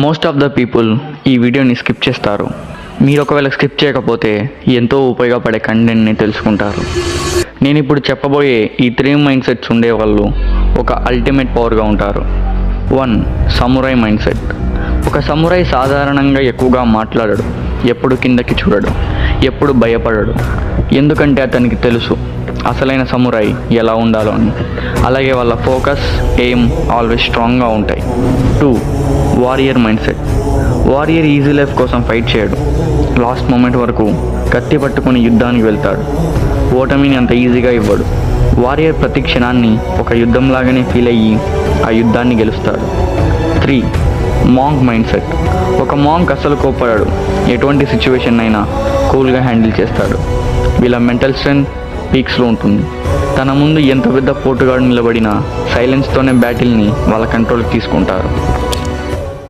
Most of the people ఈ వీడియోని skip చేస్తారు. మీరు ఒకవేళ స్కిప్ చేయకపోతే ఎంతో ఉపయోగపడే కంటెంట్ని తెలుసుకుంటారు. నేను ఇప్పుడు చెప్పబోయే ఈ 3 మైండ్ సెట్స్ ఉండేవాళ్ళు ఒక అల్టిమేట్ పవర్గా ఉంటారు. 1. Samurai mind set. ఒక సమురాయ్ సాధారణంగా ఎక్కువగా మాట్లాడడు, ఎప్పుడు కిందకి చూడడు, ఎప్పుడు భయపడడు. ఎందుకంటే అతనికి తెలుసు అసలైన సమురాయ్ ఎలా ఉండాలో అని. అలాగే వాళ్ళ ఫోకస్, ఎయిమ్ ఆల్వేస్ స్ట్రాంగ్గా ఉంటాయి. 2. Warrior mind set. Warrior easy life కోసం ఫైట్ చేయడు, లాస్ట్ మూమెంట్ వరకు కత్తి పట్టుకుని యుద్ధానికి వెళ్తాడు. ఓటమిని అంత ఈజీగా ఇవ్వడు. వారియర్ ప్రతి క్షణాన్ని ఒక యుద్ధంలాగానే ఫీల్ అయ్యి ఆ యుద్ధాన్ని గెలుస్తాడు. 3. Monk mind set. ఒక మాంక్ అసలు కోపడాడు, ఎటువంటి సిచ్యువేషన్ అయినా కూల్గా హ్యాండిల్ చేస్తాడు. వీళ్ళ మెంటల్ స్ట్రెంత్ పీక్స్లో ఉంటుంది. తన ముందు ఎంత పెద్ద పోటుగాడు నిలబడినా సైలెన్స్తోనే బ్యాటిల్ని వాళ్ళ కంట్రోల్కి తీసుకుంటారు.